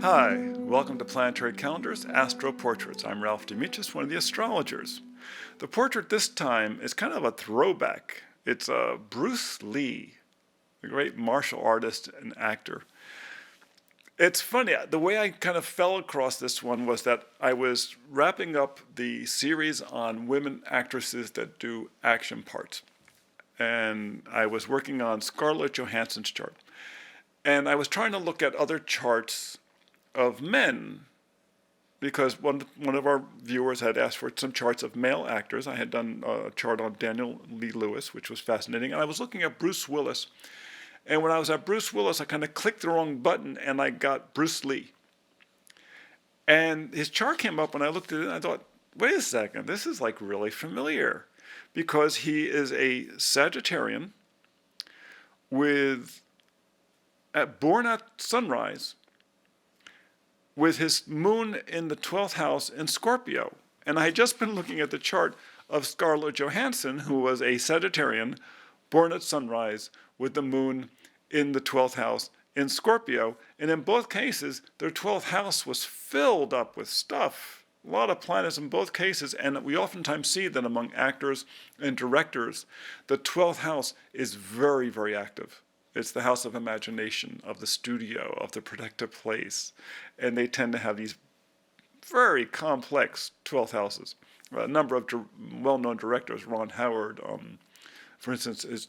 Hi, welcome to Planetary Calendars, Astro Portraits. I'm Ralph Demetrius, one of the astrologers. The portrait this time is kind of a throwback. It's Bruce Lee, the great martial artist and actor. It's funny, the way I kind of fell across this one was that I was wrapping up the series on women actresses that do action parts. And I was working on Scarlett Johansson's chart. And I was trying to look at other charts of men because one of our viewers had asked for some charts of male actors. I had done a chart on Daniel Lee Lewis, which was fascinating. And I was looking at Bruce Willis. And when I was at Bruce Willis, I kind of clicked the wrong button and I got Bruce Lee. And his chart came up and I looked at it and I thought, wait a second, this is like really familiar. Because he is a Sagittarian born at sunrise with his moon in the 12th house in Scorpio. And I had just been looking at the chart of Scarlett Johansson, who was a Sagittarian born at sunrise with the moon in the 12th house in Scorpio. And in both cases, their 12th house was filled up with stuff. A lot of planets in both cases, and we oftentimes see that among actors and directors, the 12th house is very, very active. It's the house of imagination, of the studio, of the protective place. And they tend to have these very complex 12th houses. A number of well-known directors, Ron Howard, for instance, is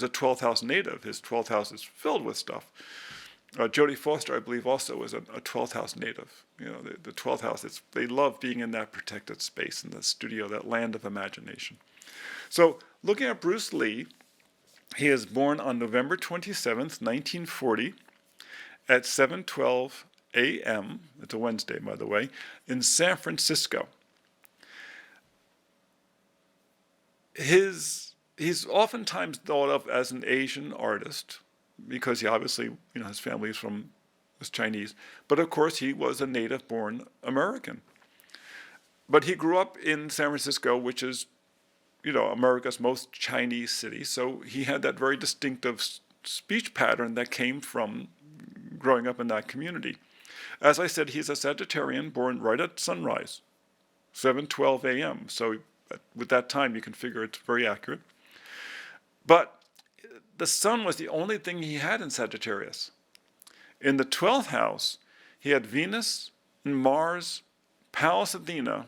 a 12th house native. His 12th house is filled with stuff. Jodie Foster, I believe, also is a 12th house native. You know, the 12th house, they love being in that protected space, in the studio, that land of imagination. So looking at Bruce Lee, he is born on November 27th, 1940, at 7:12 a.m., it's a Wednesday, by the way, in San Francisco. He's oftentimes thought of as an Asian artist because he obviously, his family was Chinese. But of course, he was a native-born American. But he grew up in San Francisco, which is America's most Chinese city. So he had that very distinctive speech pattern that came from growing up in that community. As I said, he's a Sagittarian born right at sunrise, 7:12 a.m. So with that time, you can figure it's very accurate. But the sun was the only thing he had in Sagittarius. In the 12th house, he had Venus, Mars, Pallas Athena,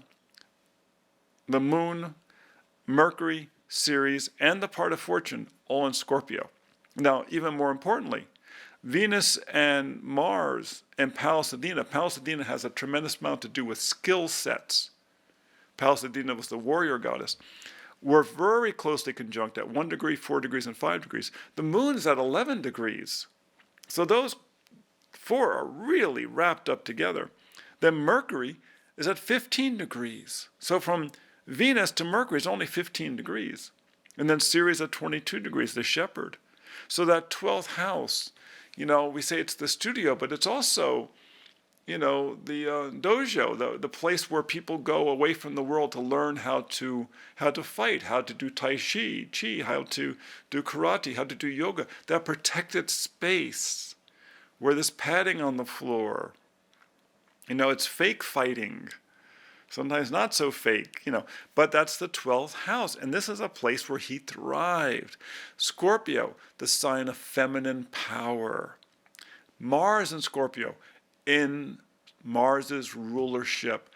the moon, Mercury, Ceres, and the part of fortune, all in Scorpio. Now, even more importantly, Venus and Mars and Pallas Athena has a tremendous amount to do with skill sets. Pallas Athena was the warrior goddess. Were very closely conjunct at 1 degree, 4 degrees, and 5 degrees. The moon is at 11 degrees. So those four are really wrapped up together. Then Mercury is at 15 degrees. So from Venus to Mercury is only 15 degrees. And then Ceres at 22 degrees, the shepherd. So that 12th house, we say it's the studio, but it's also, the dojo, the place where people go away from the world to learn how to fight, how to do tai chi, how to do karate, how to do yoga. That protected space where there's padding on the floor. It's fake fighting. Sometimes not so fake, but that's the 12th house. And this is a place where he thrived. Scorpio, the sign of feminine power. Mars in Scorpio, in Mars's rulership,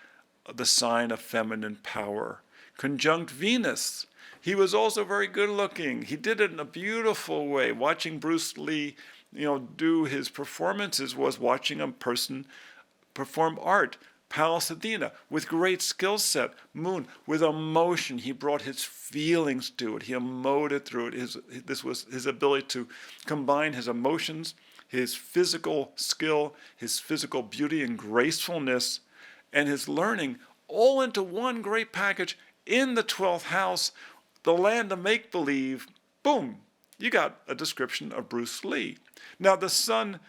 the sign of feminine power. Conjunct Venus. He was also very good looking. He did it in a beautiful way. Watching Bruce Lee, do his performances was watching a person perform art. Pallas Athena, with great skill set. Moon, with emotion. He brought his feelings to it. He emoted through it. This was his ability to combine his emotions, his physical skill, his physical beauty and gracefulness, and his learning all into one great package in the 12th house, the land of make-believe. Boom, you got a description of Bruce Lee. Now the sun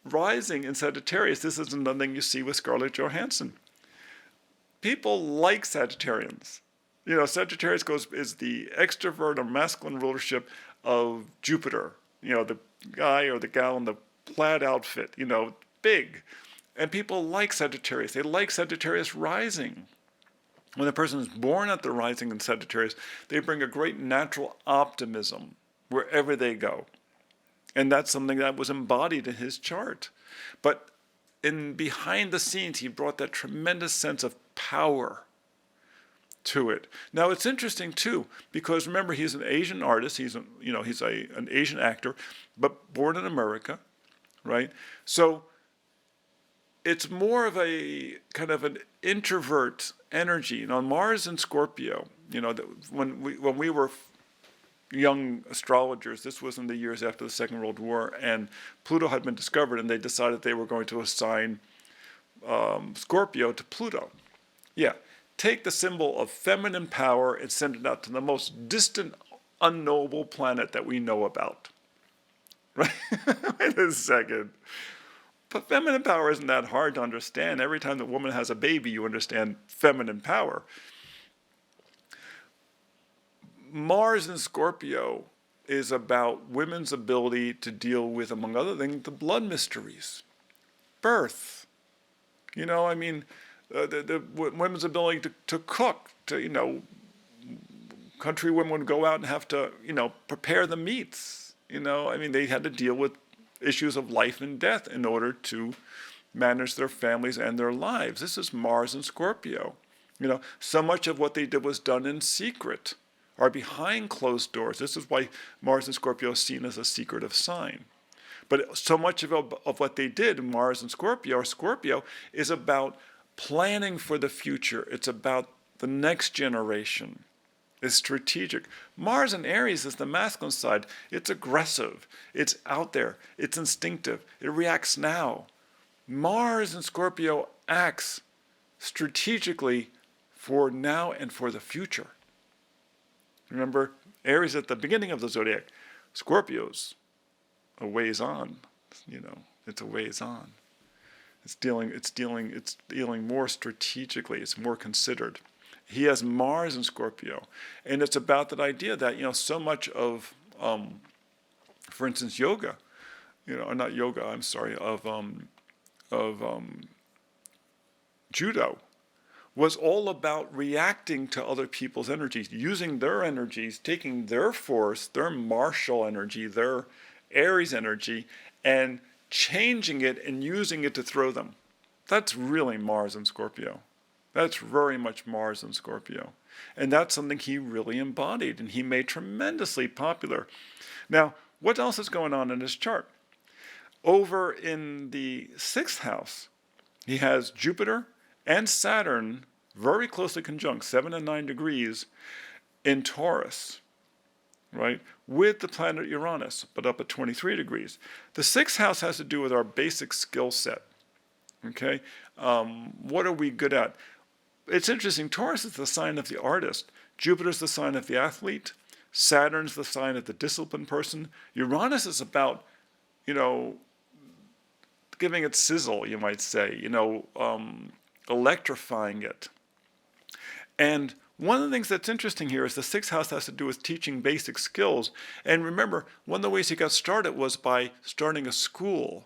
rising in Sagittarius, this is another thing you see with Scarlett Johansson. People like Sagittarians. Sagittarius is the extrovert or masculine rulership of Jupiter, the guy or the gal in the plaid outfit, big. And people like Sagittarius. They like Sagittarius rising. When a person is born at the rising in Sagittarius, they bring a great natural optimism wherever they go. And that's something that was embodied in his chart. But behind the scenes, he brought that tremendous sense of power to it. Now it's interesting too, because remember, he's an Asian artist. He's an Asian actor, but born in America, right? So it's more of a kind of an introvert energy. Mars and Scorpio. When we were young astrologers, this was in the years after the Second World War, and Pluto had been discovered, and they decided they were going to assign Scorpio to Pluto. Yeah, take the symbol of feminine power and send it out to the most distant, unknowable planet that we know about. Right? Wait a second. But feminine power isn't that hard to understand. Every time the woman has a baby, you understand feminine power. Mars in Scorpio is about women's ability to deal with, among other things, the blood mysteries, birth. The women's ability to cook. Country women would go out and have to, prepare the meats. They had to deal with issues of life and death in order to manage their families and their lives. This is Mars and Scorpio. So much of what they did was done in secret or behind closed doors. This is why Mars and Scorpio is seen as a secretive sign. But so much of what they did, Mars and Scorpio, is about planning for the future. It's about the next generation. It's strategic. Mars in Aries is the masculine side. It's aggressive. It's out there. It's instinctive. It reacts now. Mars in Scorpio acts strategically for now and for the future. Remember, Aries at the beginning of the zodiac. Scorpio's a ways on. It's a ways on. It's dealing more strategically. It's more considered. He has Mars in Scorpio, and it's about that idea that so much of, for instance, yoga, not yoga. I'm sorry, of judo, was all about reacting to other people's energies, using their energies, taking their force, their martial energy, their Aries energy, and changing it and using it to throw them. That's really Mars and Scorpio. That's very much Mars and Scorpio. And that's something he really embodied and he made tremendously popular. Now, what else is going on in his chart? Over in the 6th house, he has Jupiter and Saturn very closely conjunct, 7 and 9 degrees in Taurus, right? With the planet Uranus, but up at 23 degrees. The 6th house has to do with our basic skill set. Okay? What are we good at? It's interesting. Taurus is the sign of the artist. Jupiter's the sign of the athlete. Saturn's the sign of the disciplined person. Uranus is about, giving it sizzle, you might say, electrifying it. And one of the things that's interesting here is the 6th house has to do with teaching basic skills. And remember, one of the ways he got started was by starting a school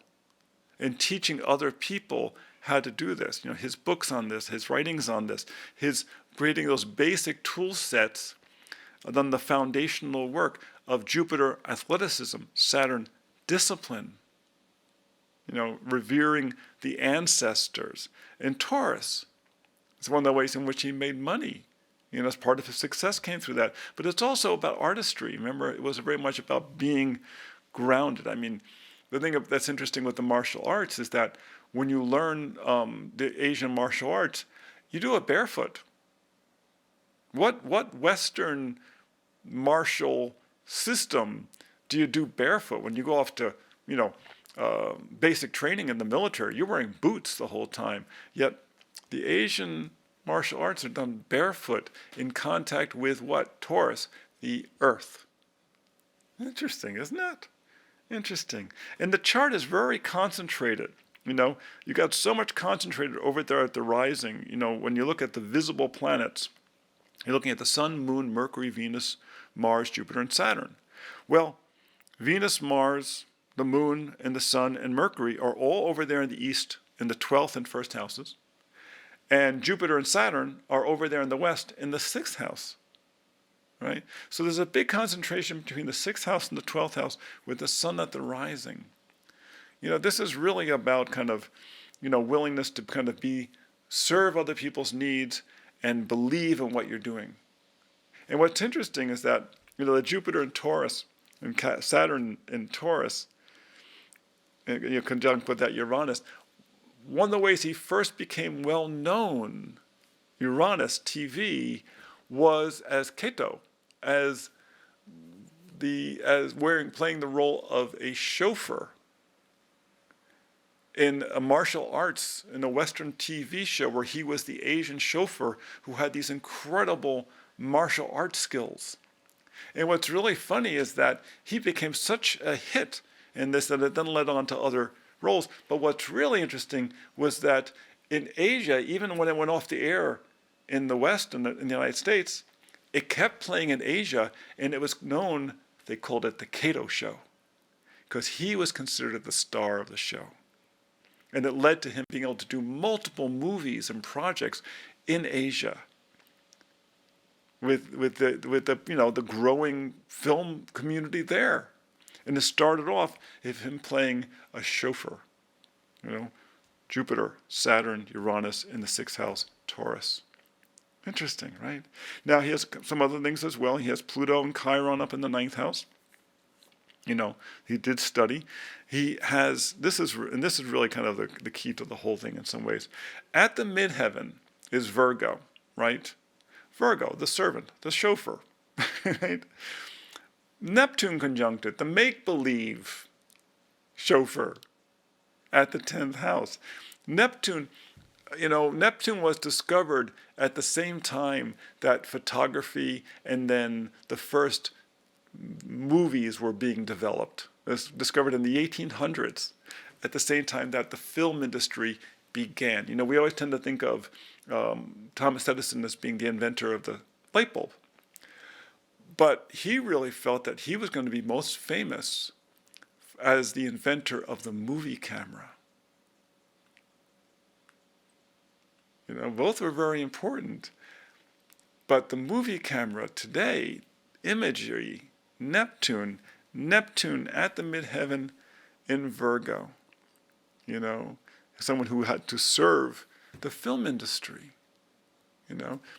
and teaching other people how to do this. His books on this, his writings on this, his creating those basic tool sets, then the foundational work of Jupiter, athleticism, Saturn, discipline, revering the ancestors. And Taurus is one of the ways in which he made money. As part of his success came through that. But it's also about artistry. Remember, it was very much about being grounded. The thing that's interesting with the martial arts is that when you learn the Asian martial arts, you do it barefoot. What Western martial system do you do barefoot? When you go off to, basic training in the military, you're wearing boots the whole time. Yet the Asian martial arts are done barefoot in contact with what? Taurus, the earth. Interesting, isn't it? Interesting. And the chart is very concentrated. You got so much concentrated over there at the rising. When you look at the visible planets, you're looking at the Sun, Moon, Mercury, Venus, Mars, Jupiter, and Saturn. Well, Venus, Mars, the Moon, and the Sun, and Mercury are all over there in the East in the 12th and 1st houses. And Jupiter and Saturn are over there in the West in the 6th house. Right? So there's a big concentration between the 6th house and the 12th house with the Sun at the rising. This is really about kind of, willingness to kind of serve other people's needs and believe in what you're doing. And what's interesting is that, the Jupiter in Taurus and Saturn in Taurus, conjunct with that Uranus, one of the ways he first became well known, Uranus TV, was as Keto, as playing the role of a chauffeur in a martial arts, in a Western TV show where he was the Asian chauffeur who had these incredible martial arts skills. And what's really funny is that he became such a hit in this that it then led on to other roles. But what's really interesting was that in Asia, even when it went off the air in the West and in the United States, it kept playing in Asia, and it was known, they called it the Kato Show, because he was considered the star of the show. And it led to him being able to do multiple movies and projects in Asia with the growing film community there. And it started off with him playing a chauffeur. Jupiter, Saturn, Uranus in the 6th house, Taurus. Interesting, right? Now he has some other things as well. He has Pluto and Chiron up in the 9th house. He did study. He has, this is really kind of the key to the whole thing in some ways. At the midheaven is Virgo, right? Virgo, the servant, the chauffeur, right? Neptune conjunct it, the make-believe chauffeur at the 10th house. Neptune was discovered at the same time that photography and then the first movies were being developed. It was discovered in the 1800s, at the same time that the film industry began. We always tend to think of Thomas Edison as being the inventor of the light bulb. But he really felt that he was going to be most famous as the inventor of the movie camera. Both were very important. But the movie camera today, imagery, Neptune at the midheaven in Virgo, someone who had to serve the film industry,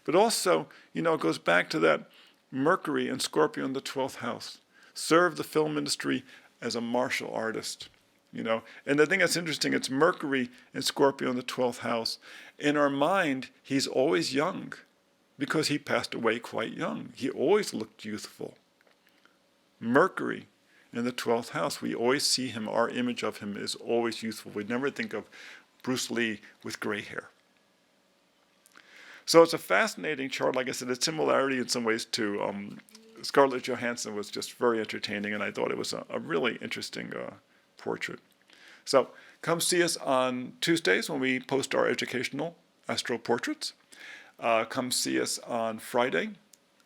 But also, it goes back to that Mercury and Scorpio in the 12th house. Serve the film industry as a martial artist, And the thing that's interesting, it's Mercury and Scorpio in the 12th house. In our mind, he's always young because he passed away quite young. He always looked youthful. Mercury in the 12th house, we always see him, our image of him is always youthful. We never think of Bruce Lee with gray hair. So it's a fascinating chart. Like I said, its similarity in some ways to Scarlett Johansson was just very entertaining, and I thought it was a really interesting portrait. So come see us on Tuesdays when we post our educational astro portraits. Come see us on Friday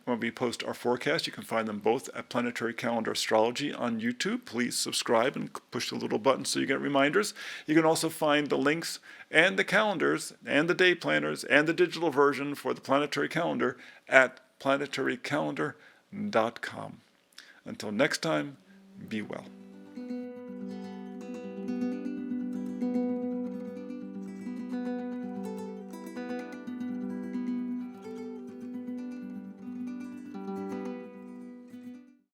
when we post our forecast. You can find them both at Planetary Calendar Astrology on YouTube. Please subscribe and push the little button so you get reminders. You can also find the links and the calendars and the day planners and the digital version for the planetary calendar at planetarycalendar.com. Until next time, be well.